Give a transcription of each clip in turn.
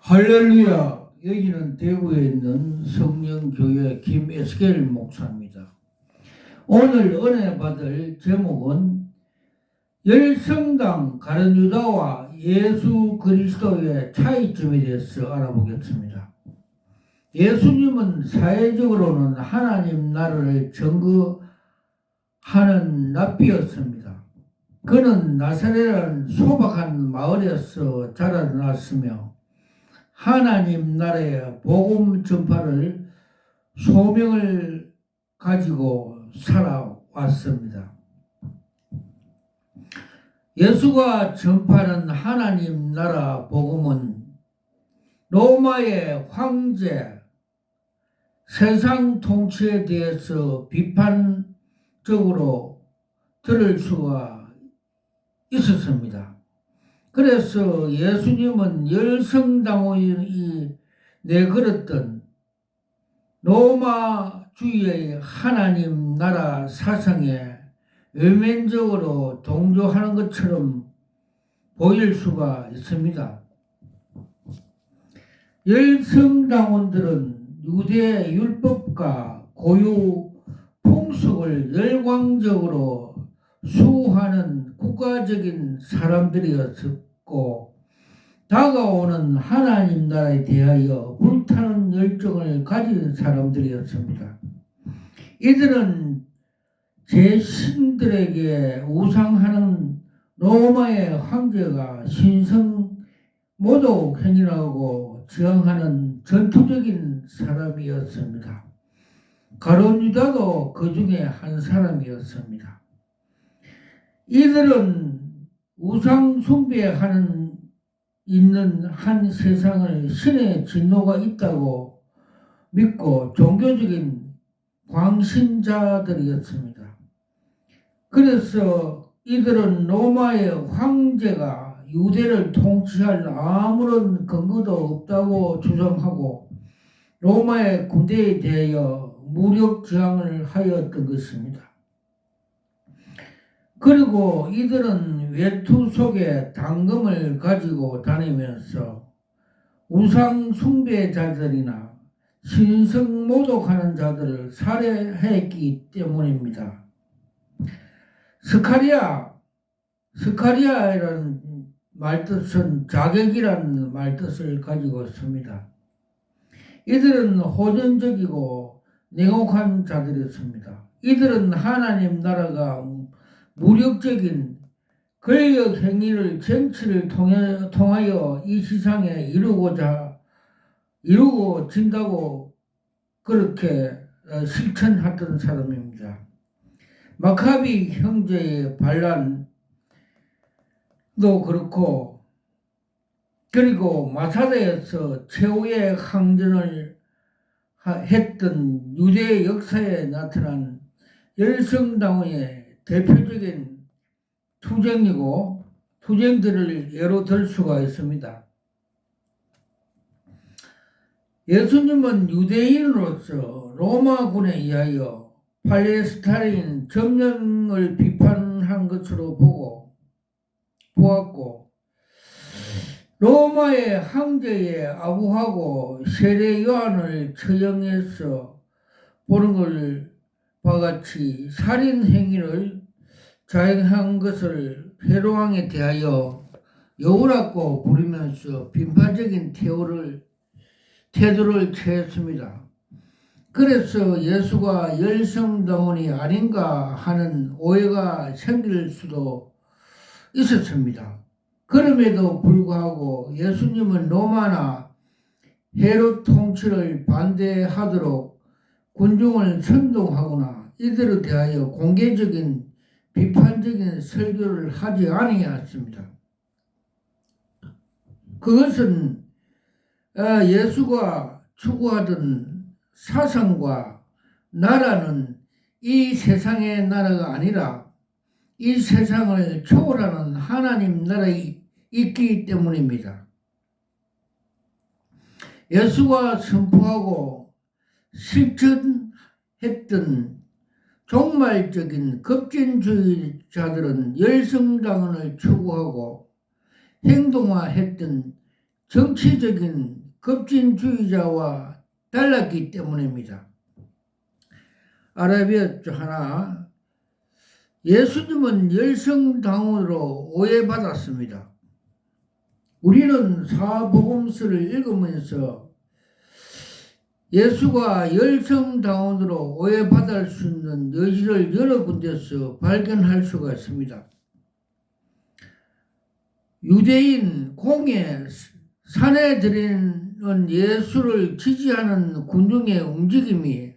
할렐루야. 여기는 대구에 있는 성령교회 김에스겔 목사입니다. 오늘 은혜 받을 제목은 열성당 가룟유다와 예수 그리스도의 차이점에 대해서 알아보겠습니다. 예수님은 사회적으로는 하나님 나라를 증거하는 랍비였습니다. 그는 나사렛이라는 소박한 마을에서 자라났으며 하나님 나라의 복음 전파를 소명을 가지고 살아왔습니다. 예수가 전파하는 하나님 나라 복음은 로마의 황제, 세상 통치에 대해서 비판적으로 들을 수가 있었습니다. 그래서 예수님은 열성당원이 내걸었던 로마주의의 하나님 나라 사상에 외면적으로 동조하는 것처럼 보일 수가 있습니다. 열성당원들은 유대 율법과 고유 풍속을 열광적으로 수호하는 국가적인 사람들이었고 다가오는 하나님 나라에 대하여 불타는 열정을 가진 사람들이었습니다. 이들은 제 신들에게 우상하는 로마의 황제가 신성 모독 행위라고 지향하는 전투적인 사람이었습니다. 가룟유다도 그 중에 한 사람이었습니다. 이들은 우상 숭배하는 있는 한 세상을 신의 진노가 있다고 믿고 종교적인 광신자들이었습니다. 그래서 이들은 로마의 황제가 유대를 통치할 아무런 근거도 없다고 주장하고 로마의 군대에 대하여 무력 저항을 하였던 것입니다. 그리고 이들은 외투 속에 당금을 가지고 다니면서 우상 숭배자들이나 신성 모독하는 자들을 살해했기 때문입니다. 스카리아라는 말뜻은 자격이라는 말뜻을 가지고 있습니다. 이들은 호전적이고 냉혹한 자들이었습니다. 이들은 하나님 나라가 무력적인 권력 행위를 정치를 통하여 이 세상에 이루어진다고 그렇게 실천했던 사람입니다. 마카비 형제의 반란도 그렇고 그리고 마사다에서 최후의 항전을 했던 유대 역사에 나타난 열성당원의 대표적인 투쟁들을 예로 들 수가 있습니다. 예수님은 유대인으로서 로마군에 의하여 팔레스타인 점령을 비판한 것으로 보았고 로마의 황제에 아부하고 세례 요한을 처형해서 보는 걸 바같이 살인 행위를 자행한 것을 헤롯왕에 대하여 여우라고 부르면서 비판적인 태도를 취했습니다. 그래서 예수가 열성당원이 아닌가 하는 오해가 생길 수도 있었습니다. 그럼에도 불구하고 예수님은 로마나 헤롯 통치를 반대하도록 군중을 선동하거나 이들에 대하여 공개적인 비판적인 설교를 하지 아니했습니다. 그것은 예수가 추구하던 사상과 나라는 이 세상의 나라가 아니라 이 세상을 초월하는 하나님 나라에 있기 때문입니다. 예수가 선포하고 실천했던 종말적인 급진주의자들은 열성당원을 추구하고 행동화했던 정치적인 급진주의자와 달랐기 때문입니다. 아라비아 하나, 예수님은 열성당원으로 오해받았습니다. 우리는 사복음서를 읽으면서 예수가 열성당원으로 오해받을 수 있는 여지를 여러 군데서 발견할 수가 있습니다. 유대인 공예 산에 들이는 예수를 지지하는 군중의 움직임이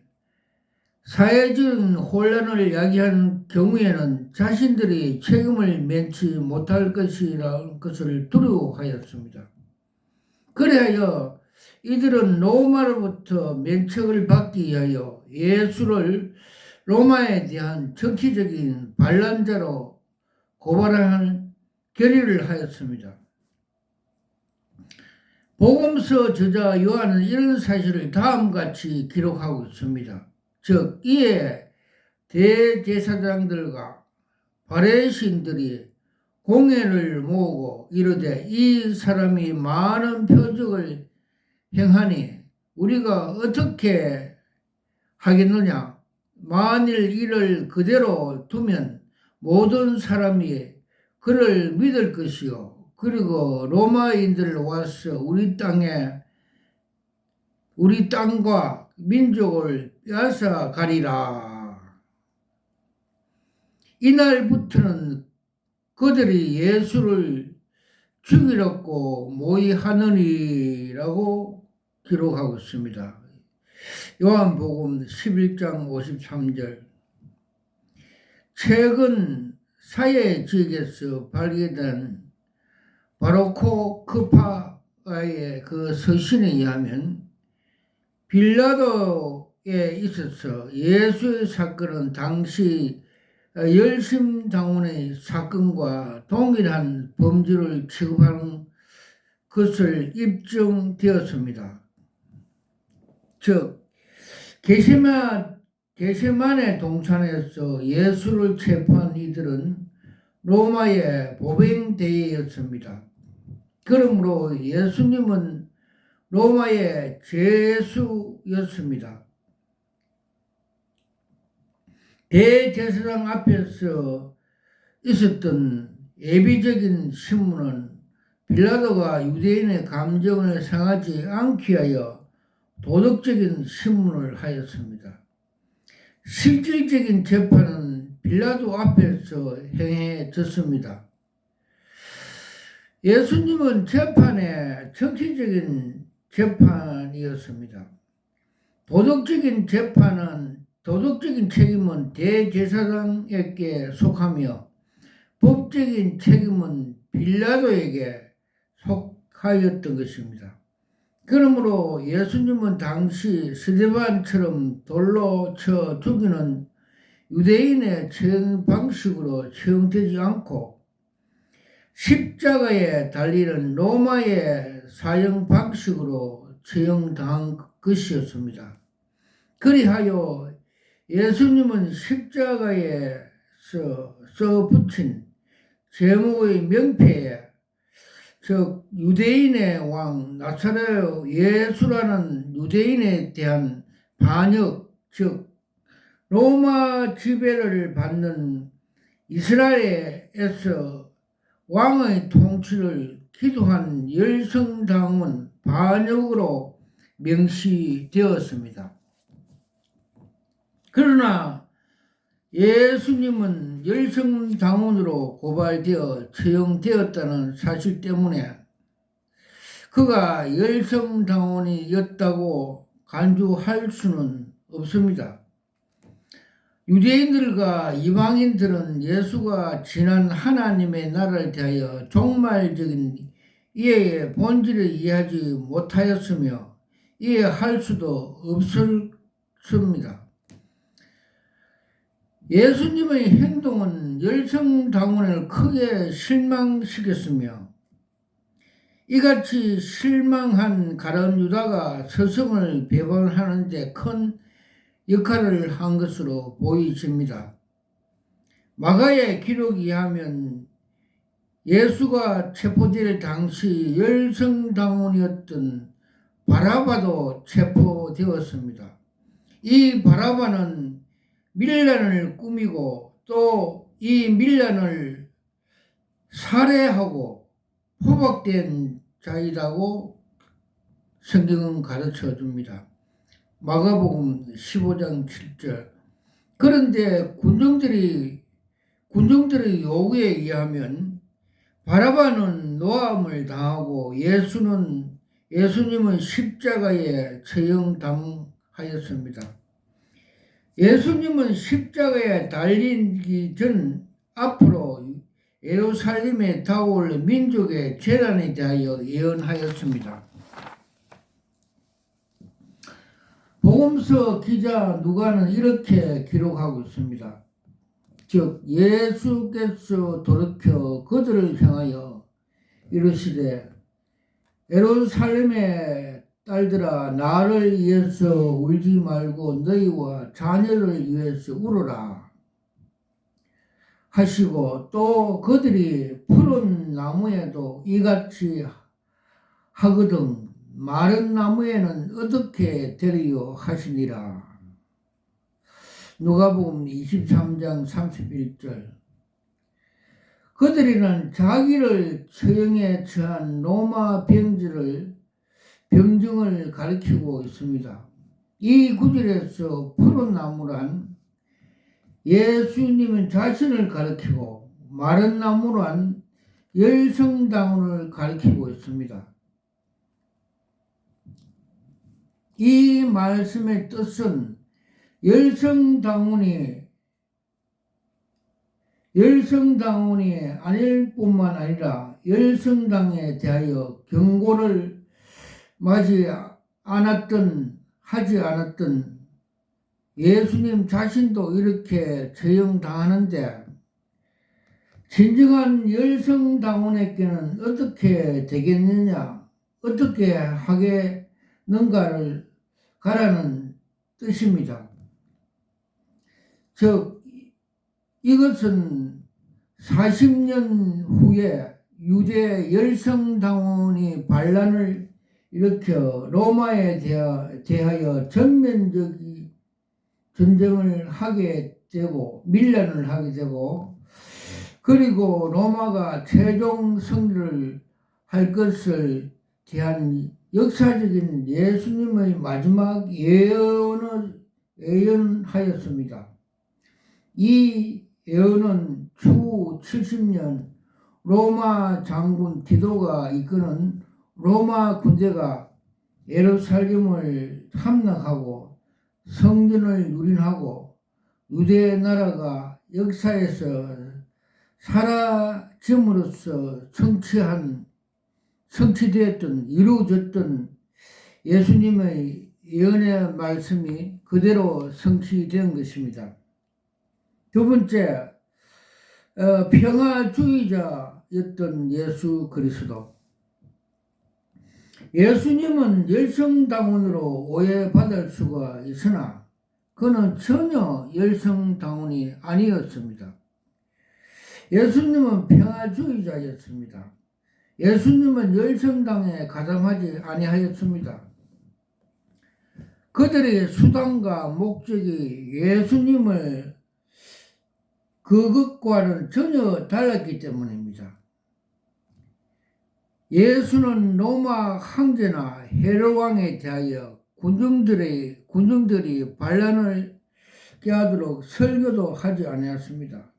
사회적인 혼란을 야기한 경우에는 자신들이 책임을 면치 못할 것이라는 것을 두려워하였습니다. 그래야 이들은 로마로부터 면책을 받기 위하여 예수를 로마에 대한 정치적인 반란자로 고발하는 결의를 하였습니다. 복음서 저자 요한은 이런 사실을 다음같이 기록하고 있습니다. 즉 이에 대제사장들과 바리새인들이 공회를 모으고 이르되 이 사람이 많은 표적을 행하니 우리가 어떻게 하겠느냐. 만일 이를 그대로 두면 모든 사람이 그를 믿을 것이요. 그리고 로마인들 와서 우리 땅과 민족을 빼앗아 가리라. 이날부터는 그들이 예수를 죽이려고 모의하느니라고 기록하고 있습니다. 요한복음 11장 53절. 최근 사회 지역에서 발견된 바로코 크파의 그 서신에 의하면 빌라도에 있어서 예수의 사건은 당시 열심당원의 사건과 동일한 범죄를 취급하는 것을 입증되었습니다. 즉 게세마네 동산에서 예수를 체포한 이들은 로마의 보병대였습니다. 그러므로 예수님은 로마의 죄수였습니다. 대제사장 앞에서 있었던 예비적인 신문은 빌라도가 유대인의 감정을 상하지 않기 위하여 도덕적인 신문을 하였습니다. 실질적인 재판은 빌라도 앞에서 행해졌습니다. 예수님은 재판에 정치적인 재판이었습니다. 도덕적인 책임은 대제사장에게 속하며 법적인 책임은 빌라도에게 속하였던 것입니다. 그러므로 예수님은 당시 스데반처럼 돌로 쳐 죽이는 유대인의 처형 방식으로 처형되지 않고 십자가에 달리는 로마의 사형 방식으로 처형당한 것이었습니다. 그리하여 예수님은 십자가에 써붙인 제목의 명패에 즉 유대인의 왕 나사렛 예수라는 유대인에 대한 반역, 즉 로마 지배를 받는 이스라엘에서 왕의 통치를 기도한 열성당은 반역으로 명시되었습니다. 그러나 예수님은 열성당원으로 고발되어 처형되었다는 사실 때문에 그가 열성당원이었다고 간주할 수는 없습니다. 유대인들과 이방인들은 예수가 지난 하나님의 나라를 대하여 종말적인 이해의 본질을 이해하지 못하였으며 이해할 수도 없었습니다. 예수님의 행동은 열성당원을 크게 실망시켰으며 이같이 실망한 가룟 유다가 스승을 배반하는 데 큰 역할을 한 것으로 보여집니다. 마가의 기록에 의하면 예수가 체포될 당시 열성당원이었던 바라바도 체포되었습니다. 이 바라바는 밀란을 꾸미고 또 이 밀란을 살해하고 포박된 자이라고 성경은 가르쳐 줍니다. 마가복음 15장 7절. 그런데 군중들의 요구에 의하면 바라바는 노함을 당하고 예수님은 십자가에 처형당하였습니다. 예수님은 십자가에 달리기 전 앞으로 예루살렘에 다가올 민족의 재난에 대하여 예언하였습니다. 복음서 기자 누가는 이렇게 기록하고 있습니다. 즉 예수께서 돌이켜 그들을 향하여 이르시되 예루살렘의 딸들아 나를 위해서 울지 말고 너희와 자녀를 위해서 울어라 하시고 또 그들이 푸른 나무에도 이같이 하거든 마른 나무에는 어떻게 되리요 하시니라. 누가복음 23장 31절. 그들이는 자기를 처형에 처한 로마 병증을 가리키고 있습니다. 이 구절에서 푸른 나무란 예수님은 자신을 가리키고 마른 나무란 열성당원을 가리키고 있습니다. 이 말씀의 뜻은 열성당원이 아닐 뿐만 아니라 열성당에 대하여 경고를 하지 않았던 예수님 자신도 이렇게 처형당하는데 진정한 열성당원에게는 어떻게 되겠느냐, 어떻게 하겠는가를 가라는 뜻입니다. 즉 이것은 40년 후에 유대 열성당원이 반란을 일으켜 로마에 대하여 전면적인 전쟁을 하게 되고 밀란을 하게 되고 그리고 로마가 최종 승리를 할 것을 대한 역사적인 예수님의 마지막 예언하였습니다. 이 예언은 추후 70년 로마 장군 디도가 이끄는 로마 군대가 예루살렘을 함락하고 성전을 유린하고 유대 나라가 역사에서 사라짐으로써 이루어졌던 예수님의 예언의 말씀이 그대로 성취된 것입니다. 두 번째, 평화주의자였던 예수 그리스도. 예수님은 열성당원으로 오해받을 수가 있으나 그는 전혀 열성당원이 아니었습니다. 예수님은 평화주의자였습니다. 예수님은 열성당에 가담하지 아니하였습니다. 그들의 수단과 목적이 예수님을 그것과는 전혀 달랐기 때문입니다. 예수는 로마 황제나 헤롯 왕에 대하여 군중들이 반란을 깨하도록 설교도 하지 아니했습니다.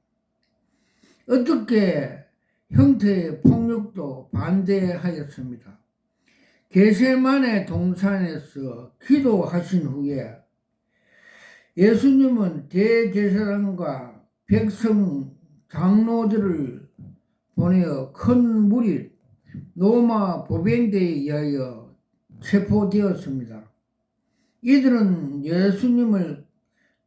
어떻게 형태의 폭력도 반대하였습니다. 겟세마네 동산에서 기도하신 후에 예수님은 대제사장과 백성 장로들을 보내어 큰 무리 로마 보병대에 의하여 체포되었습니다. 이들은 예수님을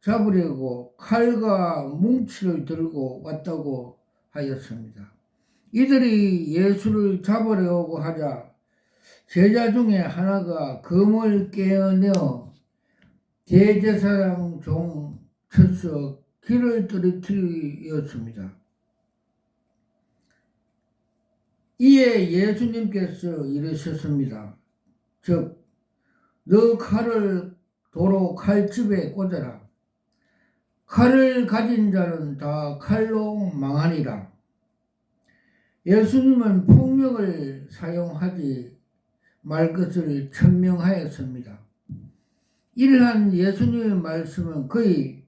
잡으려고 칼과 뭉치를 들고 왔다고 하였습니다. 이들이 예수를 잡으려고 하자 제자 중에 하나가 검을 깨어내어 대제사장 종 쳐서 길을 떨어뜨렸습니다. 이에 예수님께서 이르셨습니다. 즉, 너 칼을 도로 칼집에 꽂아라. 칼을 가진 자는 다 칼로 망하니라. 예수님은 폭력을 사용하지 말 것을 천명하였습니다. 이러한 예수님의 말씀은 거의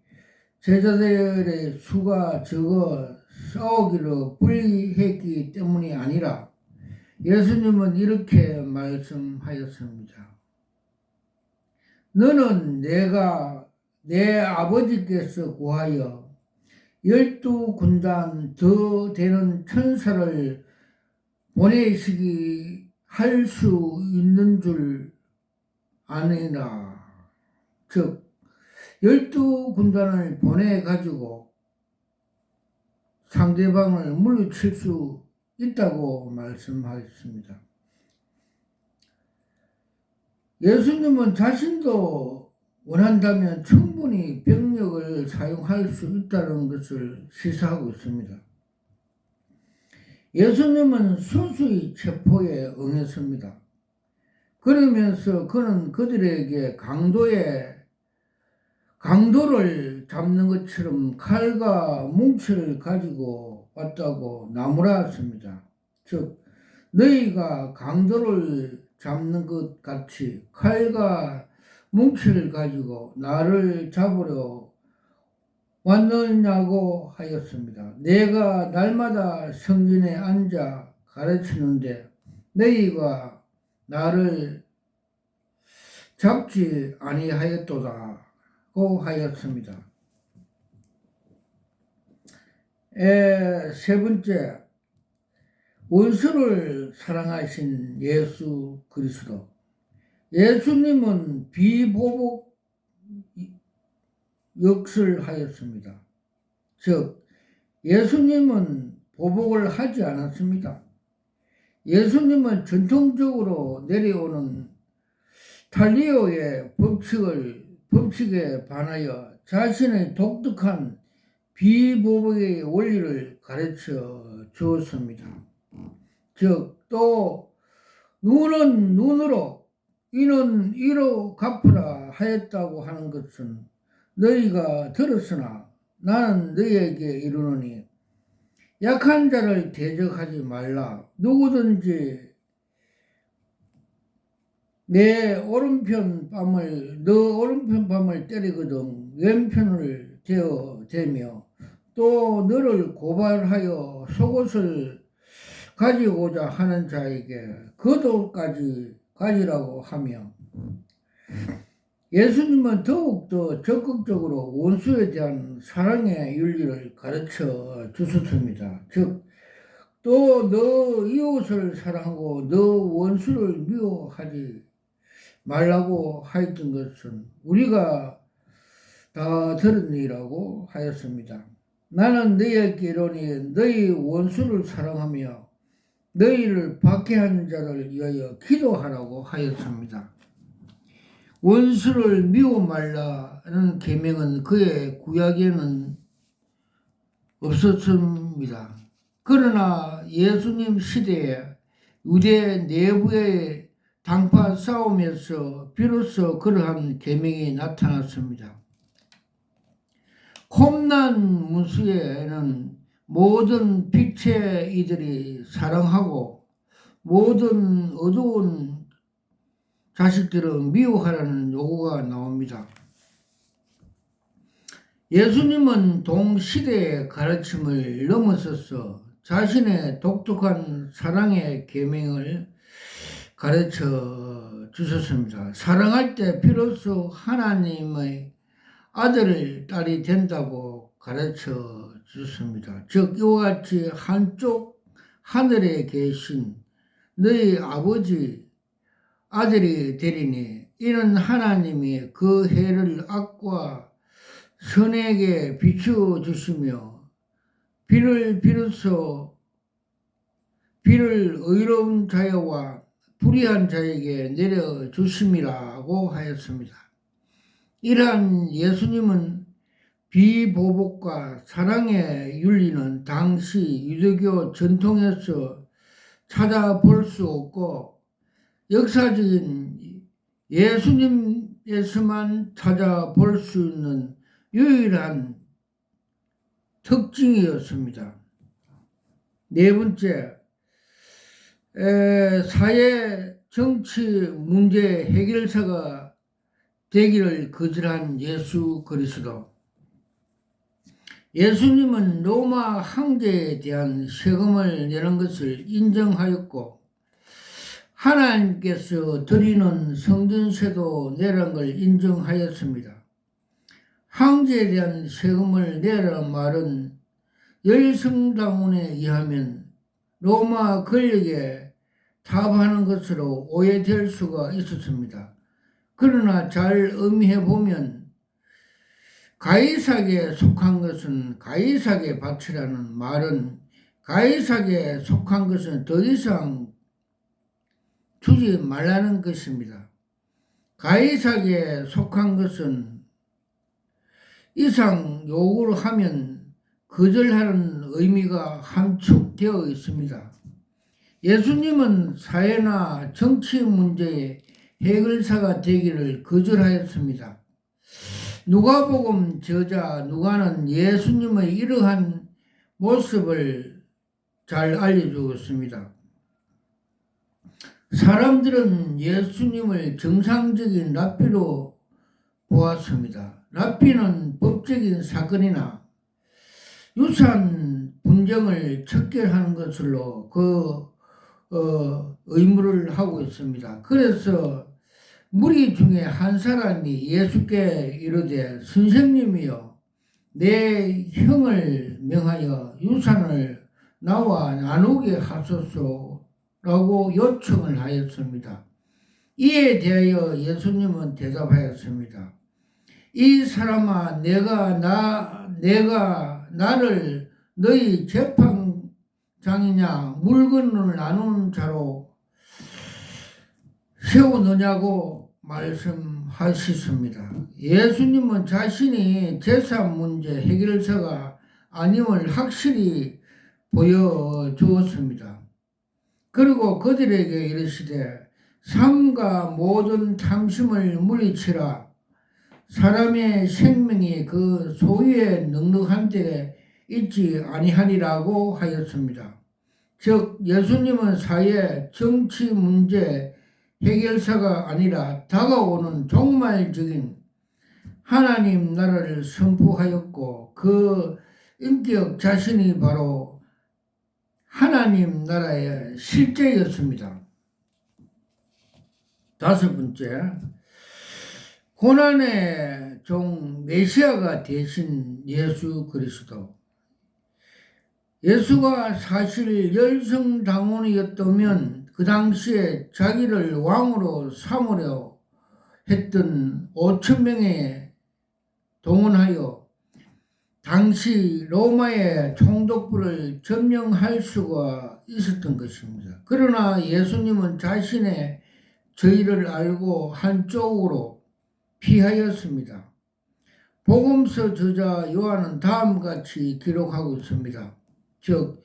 제자들의 수가 적어 싸우기로 불리했기 때문이 아니라 예수님은 이렇게 말씀하였습니다. 너는 내가 내 아버지께서 구하여 12군단 더 되는 천사를 보내시기 할 수 있는 줄 아니라. 즉 12군단을 보내가지고 상대방을 물리칠 수 있다고 말씀하셨습니다. 예수님은 자신도 원한다면 충분히 병력을 사용할 수 있다는 것을 시사하고 있습니다. 예수님은 순수히 체포에 응했습니다. 그러면서 그는 그들에게 강도를 잡는 것처럼 칼과 뭉치를 가지고 왔다고 나무랐습니다. 즉, 너희가 강도를 잡는 것 같이 칼과 뭉치를 가지고 나를 잡으려 왔느냐고 하였습니다. 내가 날마다 성전에 앉아 가르치는데 너희가 나를 잡지 아니하였도다고 하였습니다. 세 번째, 원수를 사랑하신 예수 그리스도. 예수님은 비보복 역설하였습니다. 즉, 예수님은 보복을 하지 않았습니다. 예수님은 전통적으로 내려오는 탈리오의 법칙에 반하여 자신의 독특한 비보복의 원리를 가르쳐 주었습니다. 즉, 또 눈은 눈으로 이는 이로 갚으라 하였다고 하는 것은 너희가 들었으나 나는 너희에게 이르노니 약한 자를 대적하지 말라. 누구든지 너 오른편 뺨을 때리거든 왼편을 대며 또 너를 고발하여 속옷을 가지고자 하는 자에게 겉옷까지 가지라고 하며, 예수님은 더욱더 적극적으로 원수에 대한 사랑의 윤리를 가르쳐 주셨습니다. 즉, 또 너 이웃을 사랑하고 너 원수를 미워하지 말라고 하였던 것은 우리가 다 들은 일이라고 하였습니다. 나는 너희에게 이르노니 너희 원수를 사랑하며 너희를 박해하는 자를 위하여 기도하라고 하였습니다. 원수를 미워 말라는 계명은 그의 구약에는 없었습니다. 그러나 예수님 시대에 유대 내부의 당파 싸움에서 비로소 그러한 계명이 나타났습니다. 콤난 문수에는 모든 빛의 이들이 사랑하고 모든 어두운 자식들은 미워하라는 요구가 나옵니다. 예수님은 동시대의 가르침을 넘어서서 자신의 독특한 사랑의 계명을 가르쳐 주셨습니다. 사랑할 때 비로소 하나님의 딸이 된다고 가르쳐 주셨습니다. 즉, 이와 같이 한쪽 하늘에 계신 너희 아버지 아들이 되리니 이는 하나님이 그 해를 악과 선에게 비추어 주시며 비를 의로운 자와 불의한 자에게 내려 주심이라고 하였습니다. 이러한 예수님은 비보복과 사랑의 윤리는 당시 유대교 전통에서 찾아볼 수 없고 역사적인 예수님에서만 찾아볼 수 있는 유일한 특징이었습니다. 네 번째, 사회 정치 문제 해결사가 되기를 거절한 예수 그리스도. 예수님은 로마 황제에 대한 세금을 내는 것을 인정하였고 하나님께서 드리는 성전세도 내라는 걸 인정하였습니다. 황제에 대한 세금을 내라는 말은 열성당원에 의하면 로마 권력에 타협하는 것으로 오해될 수가 있었습니다. 그러나 잘 의미해 보면 가이사에게 속한 것은 가이사에게 바치라는 말은 가이사에게 속한 것은 더 이상 주지 말라는 것입니다. 가이사에게 속한 것은 이상 요구를 하면 거절하는 의미가 함축되어 있습니다. 예수님은 사회나 정치 문제의 해결사가 되기를 거절하였습니다. 누가복음 저자 누가는 예수님의 이러한 모습을 잘 알려주었습니다. 사람들은 예수님을 정상적인 랍비로 보았습니다. 랍비는 법적인 사건이나 유산 분쟁을 척결하는 것으로 의무를 하고 있습니다. 그래서 무리 중에 한 사람이 예수께 이르되 선생님이여 내 형을 명하여 유산을 나와 나누게 하소서라고 요청을 하였습니다. 이에 대하여 예수님은 대답하였습니다. 이 사람아 내가 나를 너희 재판장이냐 물건을 나누는 자로 세우느냐고 말씀하셨습니다. 예수님은 자신이 재산 문제 해결사가 아님을 확실히 보여주었습니다. 그리고 그들에게 이르시되 삼가 모든 탐심을 물리치라. 사람의 생명이 그 소유에 넉넉한 데에 있지 아니하니라고 하였습니다. 즉 예수님은 사회 정치 문제 해결사가 아니라 다가오는 종말적인 하나님 나라를 선포하였고 그 인격 자신이 바로 하나님 나라의 실제였습니다. 다섯 번째, 고난의 종 메시아가 되신 예수 그리스도. 예수가 사실 열성당원이었다면 그 당시에 자기를 왕으로 삼으려 했던 5,000명에 동원하여 당시 로마의 총독부를 점령할 수가 있었던 것입니다. 그러나 예수님은 자신의 저희를 알고 한쪽으로 피하였습니다. 복음서 저자 요한은 다음과 같이 기록하고 있습니다. 즉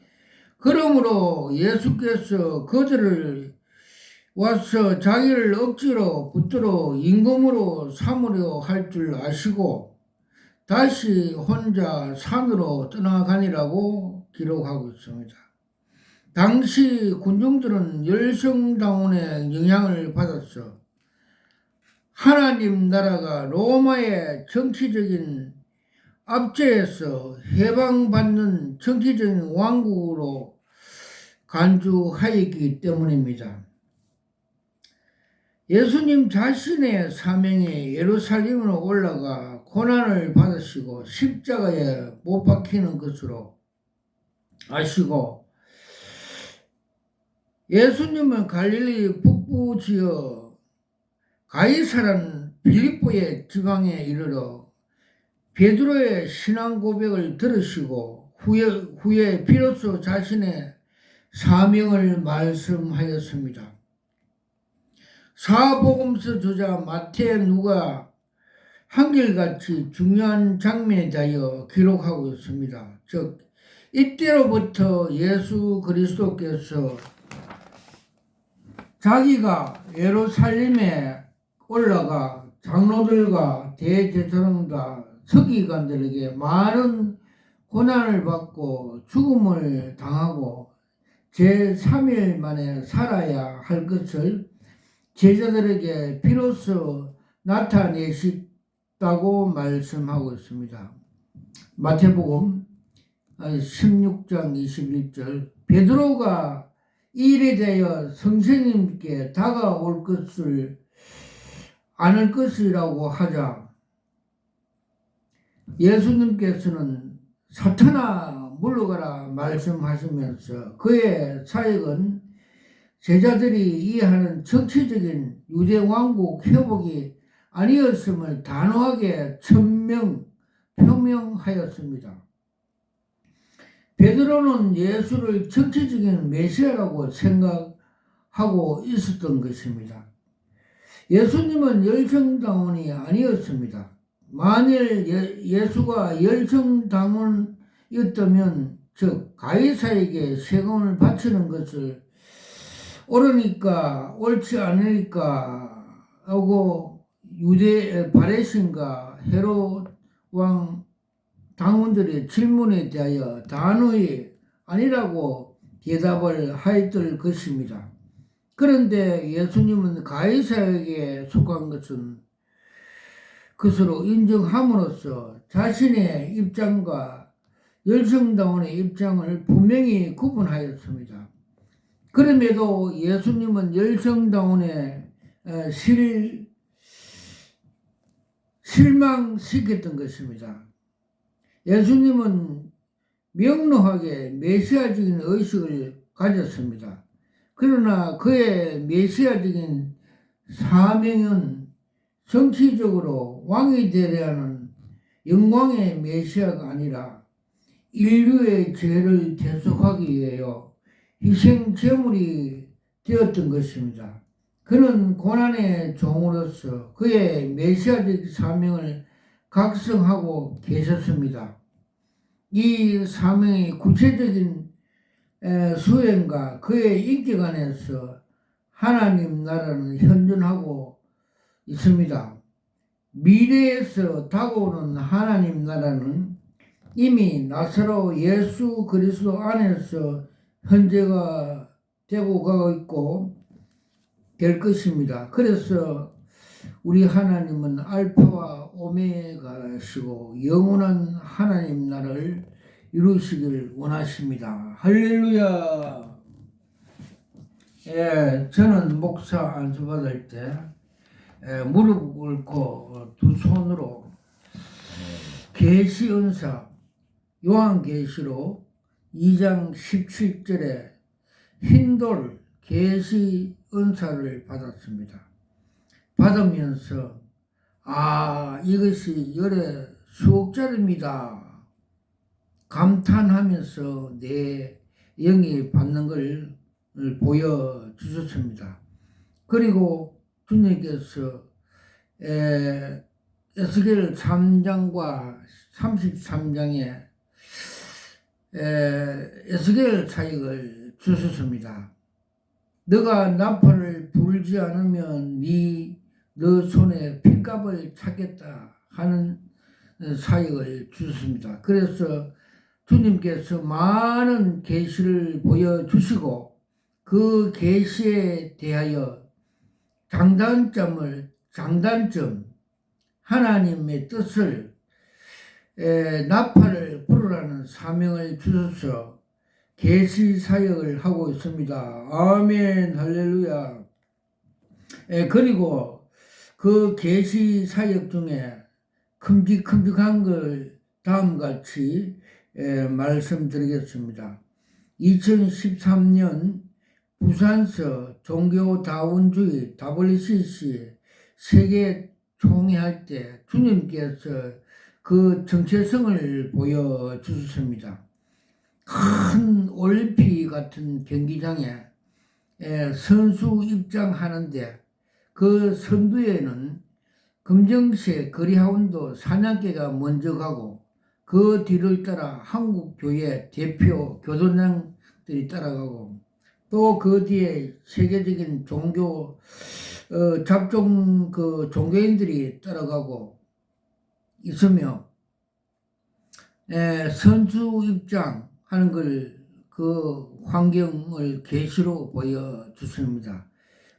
그러므로 예수께서 그들을 와서 자기를 억지로 붙들어 임금으로 삼으려 할 줄 아시고 다시 혼자 산으로 떠나가니라고 기록하고 있습니다. 당시 군중들은 열성당원의 영향을 받았어 하나님 나라가 로마의 정치적인 압제에서 해방받는 정치적인 왕국으로 간주하였기 때문입니다. 예수님 자신의 사명이 예루살렘으로 올라가 고난을 받으시고 십자가에 못 박히는 것으로 아시고 예수님은 갈릴리 북부 지역 가이사라는 빌립보의 지방에 이르러 베드로의 신앙 고백을 들으시고 후에 비로소 자신의 사명을 말씀하였습니다. 사복음서 저자 마태 누가 한결같이 중요한 장면에 대하여 기록하고 있습니다. 즉 이때로부터 예수 그리스도께서 자기가 예루살렘에 올라가 장로들과 대제사장과 서기관들에게 많은 고난을 받고 죽음을 당하고 제3일 만에 살아야 할 것을 제자들에게 비로소 나타내셨다고 말씀하고 있습니다. 마태복음 16장 21절 베드로가 이 일에 대하여 선생님께 다가올 것을 않을 것이라고 하자 예수님께서는 사탄아 물러가라 말씀하시면서 그의 사역은 제자들이 이해하는 정치적인 유대 왕국 회복이 아니었음을 단호하게 표명하였습니다. 베드로는 예수를 정치적인 메시아라고 생각하고 있었던 것입니다. 예수님은 열정당원이 아니었습니다. 만일 예수가 열정당원이었다면 즉 가이사에게 세금을 바치는 것을 옳으니까 옳지 않으니까 하고 유대 바레신과 헤롯 왕 당원들의 질문에 대하여 단호히 아니라고 대답을 하였을 것입니다. 그런데 예수님은 가이사에게 속한 것으로 인정함으로써 자신의 입장과 열정당원의 입장을 분명히 구분하였습니다. 그럼에도 예수님은 열정당원의 실망시켰던 것입니다. 예수님은 명료하게 메시아적인 의식을 가졌습니다. 그러나 그의 메시아적인 사명은 정치적으로 왕이 되려는 영광의 메시아가 아니라 인류의 죄를 대속하기 위하여 희생 제물이 되었던 것입니다. 그는 고난의 종으로서 그의 메시아적 사명을 각성하고 계셨습니다. 이 사명의 구체적인 수행과 그의 인격 안에서 하나님 나라는 현존하고 있습니다. 미래에서 다가오는 하나님 나라는 이미 나사로 예수 그리스도 안에서 현재가 되고 가고 있고 될 것입니다. 그래서 우리 하나님은 알파와 오메가시고 영원한 하나님 나라를 이루시길 원하십니다. 할렐루야. 저는 목사 안수받을 때 무릎 꿇고 두 손으로 계시은사 요한계시록 2장 17절에 흰돌 계시은사를 받았습니다. 받으면서 이것이 열의 수억짜리입니다. 감탄하면서 내 영이 받는 걸 보여주셨습니다. 그리고 주님께서 에스겔 3장과 33장에 에스겔 사역을 주셨습니다. 너가 나팔을 불지 않으면 너 손에 핏값을 찾겠다 하는 사역을 주셨습니다. 그래서 주님께서 많은 계시를 보여주시고 그 계시에 대하여 장단점 하나님의 뜻을 나팔을 부르라는 사명을 주셔서 계시 사역을 하고 있습니다. 아멘 할렐루야. 그리고 그 계시 사역 중에 큼직큼직한 걸 다음같이 말씀드리겠습니다. 2013년 부산서 종교다원주의 WCC 세계 총회할 때 주님께서 그 정체성을 보여주셨습니다. 큰 올림픽 같은 경기장에 선수 입장하는데 그 선두에는 검정색 거리하운드 사냥개가 먼저 가고 그 뒤를 따라 한국교회 대표 교도장들이 따라가고 또 그 뒤에 세계적인 종교 잡종 그 종교인들이 따라가고 있으며 선수 입장하는 걸 그 환경을 계시로 보여주십니다.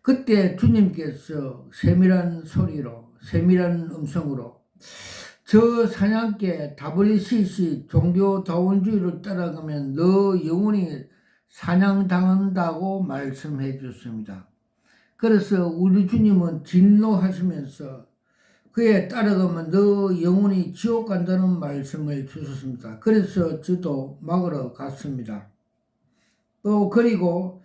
그때 주님께서 세밀한 소리로 세밀한 음성으로 저 사냥개 WCC 종교다원주의를 따라가면 너 영원히 사냥당한다고 말씀해 주셨습니다. 그래서 우리 주님은 진노하시면서 그에 따라가면 너 영원히 지옥 간다는 말씀을 주셨습니다. 그래서 저도 막으러 갔습니다. 또 그리고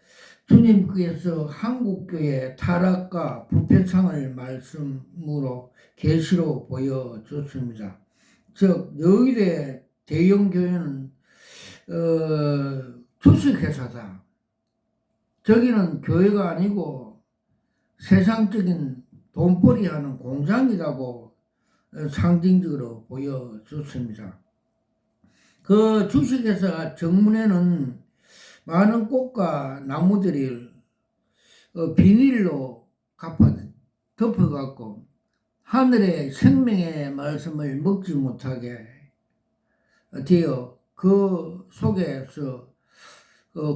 주님께서 한국교회 타락과 부패상을 말씀으로 계시로 보여줬습니다. 즉 너희들의 대형교회는 주식회사다. 저기는 교회가 아니고 세상적인 돈벌이하는 공장이라고 상징적으로 보여줬습니다. 그 주식회사 정문에는 많은 꽃과 나무들이 비닐로 덮어갖고 하늘의 생명의 말씀을 먹지 못하게 되어 그 속에서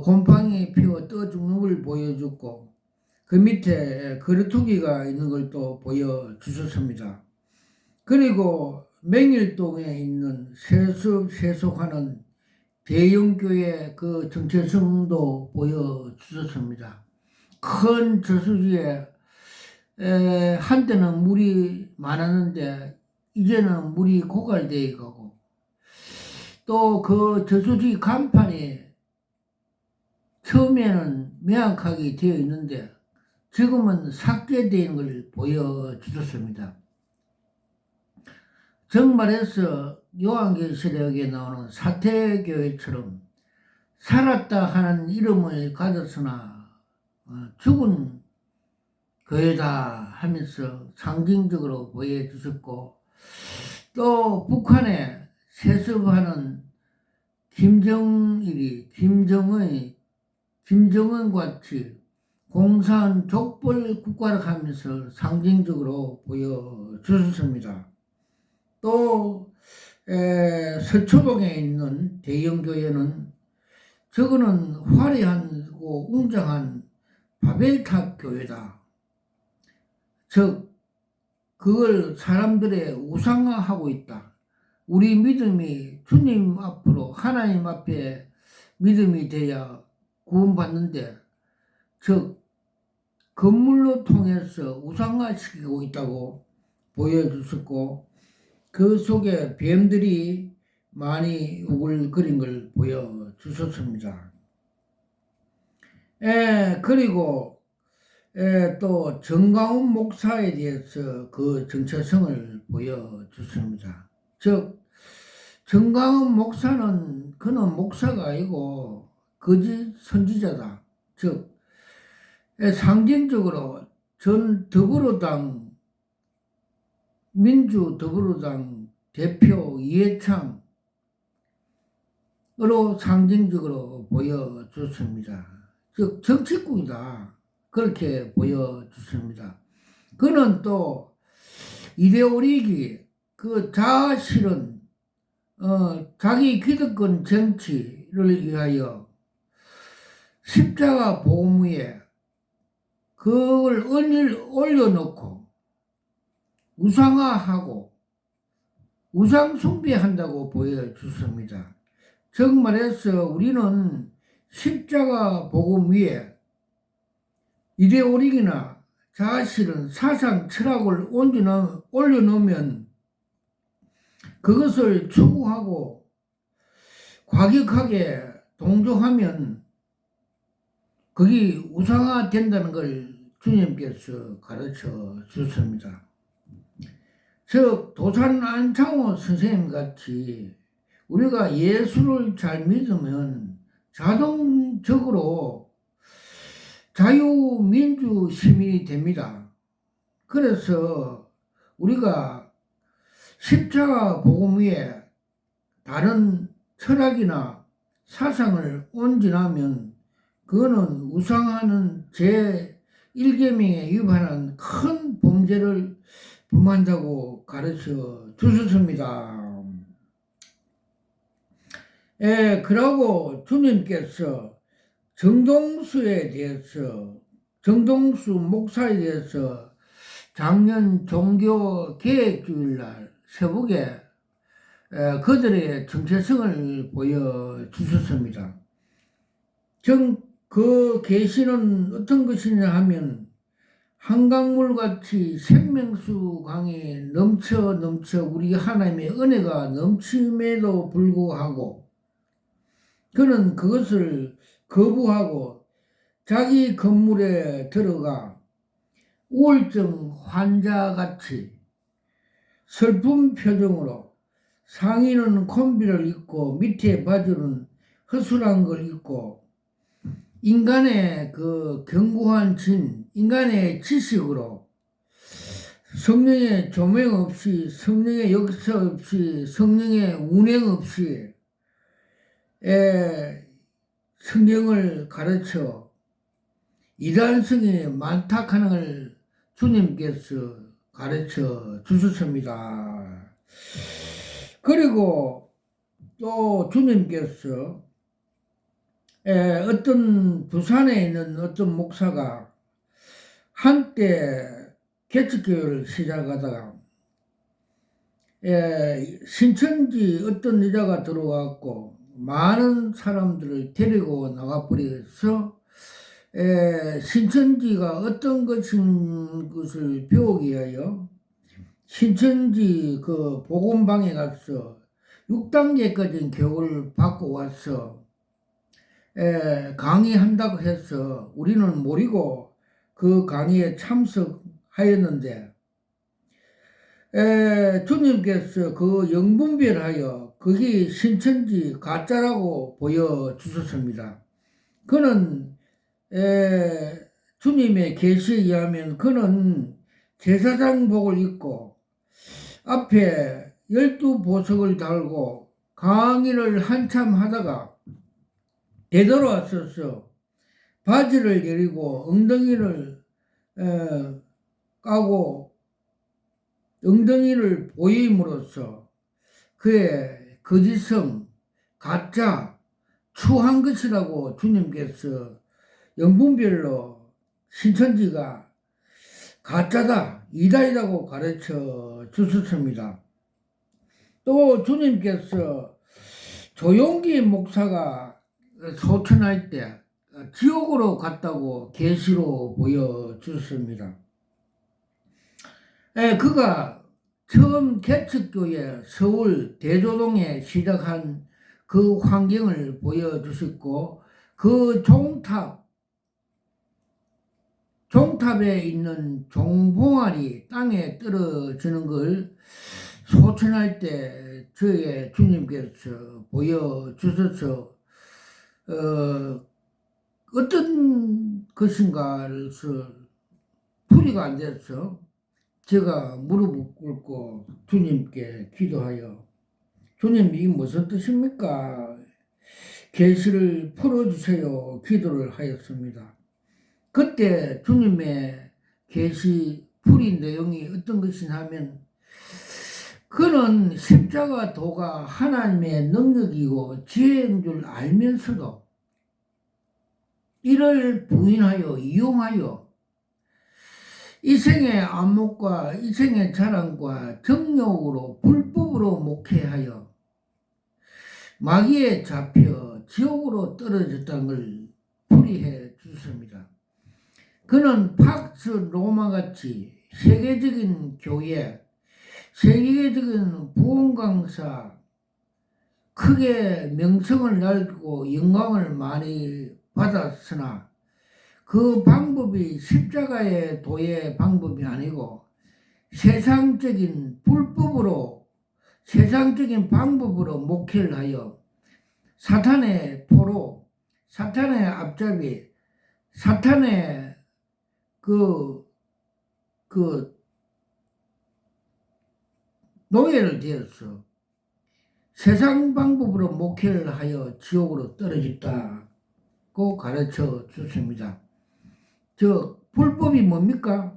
곰팡이 피어 떠 죽는 걸 보여줬고 그 밑에 거리투기가 있는 걸 또 보여주셨습니다. 그리고 맹일동에 있는 세속하는 대형교회 그 정체성도 보여주셨습니다. 큰 저수지에 한때는 물이 많았는데 이제는 물이 고갈되어 가고 또 그 저수지 간판이 처음에는 명확하게 되어 있는데 지금은 삭제되는 걸 보여주셨습니다. 정말해서 요한계시록에 나오는 사태교회처럼 살았다 하는 이름을 가졌으나 죽은 교회다 하면서 상징적으로 보여주셨고 또 북한에 세습하는 김정은 같이 공산 족벌 국가를 하면서 상징적으로 보여주셨습니다. 또 서초동에 있는 대형교회는 저거는 화려하고 웅장한 바벨탑 교회다. 즉 그걸 사람들의 우상화하고 있다. 우리 믿음이 주님 앞으로 하나님 앞에 믿음이 돼야 구원받는데 즉 건물로 통해서 우상화시키고 있다고 보여주셨고 그 속에 뱀들이 많이 우글거린 걸 보여주셨습니다. 그리고 또 정광훈 목사에 대해서 그 정체성을 보여주십니다. 즉 정광훈 목사는 그는 목사가 아니고 거짓 선지자다. 즉 상징적으로 전 민주더불어당 대표 이해창으로 상징적으로 보여줬습니다. 즉 정치꾼이다. 그렇게 보여줬습니다. 그는 또 이데올로기 그 자아실은 자기 기득권 정치를 위하여 십자가 보험 위에 그걸 올려놓고 우상화하고 우상 숭배한다고 보여주습니다. 즉 말해서 우리는 십자가 복음 위에 이데올로기나 자아실은 사상 철학을 올려놓으면 그것을 추구하고 과격하게 동조하면 그게 우상화 된다는 걸 주님께서 가르쳐 주셨습니다. 즉 도산 안창호 선생님 같이 우리가 예수를 잘 믿으면 자동적으로 자유민주 시민이 됩니다. 그래서 우리가 십자가 복음 위에 다른 철학이나 사상을 온전하면 그거는 우상하는 제1계명에 위반한 큰 범죄를 범한다고 가르쳐 주셨습니다. 예, 그러고 주님께서 정동수 목사에 대해서 작년 종교 개혁주일날 세북에 그들의 정체성을 보여주셨습니다. 그 계시는 어떤 것이냐 하면 한강물같이 생명수 강이 넘쳐 우리 하나님의 은혜가 넘침에도 불구하고 그는 그것을 거부하고 자기 건물에 들어가 우울증 환자같이 슬픈 표정으로 상의는 콤비를 입고 밑에 바지는 허술한 걸 입고 인간의 그 견고한 인간의 지식으로 성령의 조명 없이 성령의 역사 없이 성령의 운행 없이 성경을 가르쳐 이단성이 많다하는 걸 주님께서 가르쳐 주셨습니다. 그리고 또 주님께서 어떤 부산에 있는 어떤 목사가 한때 개척교회를 시작하다가 신천지 어떤 여자가 들어왔고 많은 사람들을 데리고 나가버려서 신천지가 어떤 것을 배우기 위하여 신천지 그 복음방에 가서 6단계까지 교육을 받고 와서 강의한다고 해서 우리는 모르고 그 강의에 참석하였는데 주님께서 그 영분별하여 그게 신천지 가짜라고 보여주셨습니다. 그는 주님의 계시에 의하면 그는 제사장복을 입고 앞에 12보석을 달고 강의를 한참 하다가 되돌아왔어서 바지를 내리고 엉덩이를 까고 엉덩이를 보임으로써 그의 거짓성, 가짜, 추한 것이라고 주님께서 영분별로 신천지가 가짜다, 이다이라고 가르쳐 주셨습니다. 또 주님께서 조용기 목사가 소천할 때 지옥으로 갔다고 계시로 보여주셨습니다. 그가 처음 개척교회 서울 대조동에 시작한 그 환경을 보여주셨고 그 종탑에 있는 종봉알이 땅에 떨어지는 걸 소천할 때 저의 주님께서 보여주셔서 어떤 것인가를 풀이가 안 돼서 제가 무릎을 꿇고 주님께 기도하여 주님 이게 무슨 뜻입니까? 계시를 풀어주세요. 기도를 하였습니다. 그때 주님의 계시 풀이 내용이 어떤 것이냐면 그는 십자가 도가 하나님의 능력이고 지혜인 줄 알면서도 이를 부인하여 이용하여 이생의 안목과 이생의 자랑과 정욕으로 불법으로 목회하여 마귀에 잡혀 지옥으로 떨어졌다는 걸 풀이해 주셨습니다. 그는 팍스 로마같이 세계적인 교회, 세계적인 부흥 강사, 크게 명성을 날리고 영광을 많이 받았으나 그 방법이 십자가의 도의 방법이 아니고 세상적인 불법으로 세상적인 방법으로 목회를 하여 사탄의 포로, 사탄의 앞잡이, 사탄의 노예를 되었어. 세상 방법으로 목회를 하여 지옥으로 떨어졌다. 주셨고 가르쳐 주십니다. 불법이 뭡니까?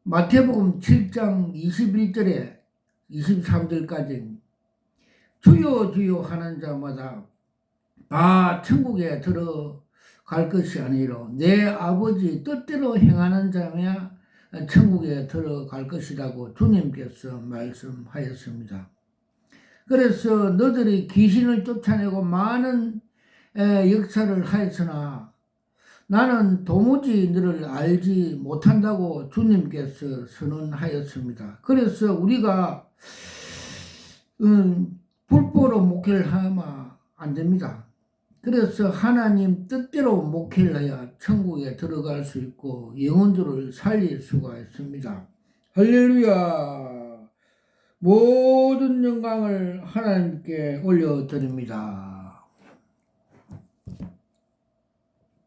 마태복음 7장 21절에 23절까지 주여 주여 하는 자마다 다 천국에 들어갈 것이 아니라 내 아버지 뜻대로 행하는 자며 천국에 들어갈 것이라고 주님께서 말씀하였습니다. 그래서 너들이 귀신을 쫓아내고 많은 역사를 하였으나 나는 도무지 너를 알지 못한다고 주님께서 선언하였습니다. 그래서 우리가 불법으로 목회를 하면 안 됩니다. 그래서 하나님 뜻대로 목회를 해야 천국에 들어갈 수 있고 영혼들을 살릴 수가 있습니다. 할렐루야. 모든 영광을 하나님께 올려드립니다.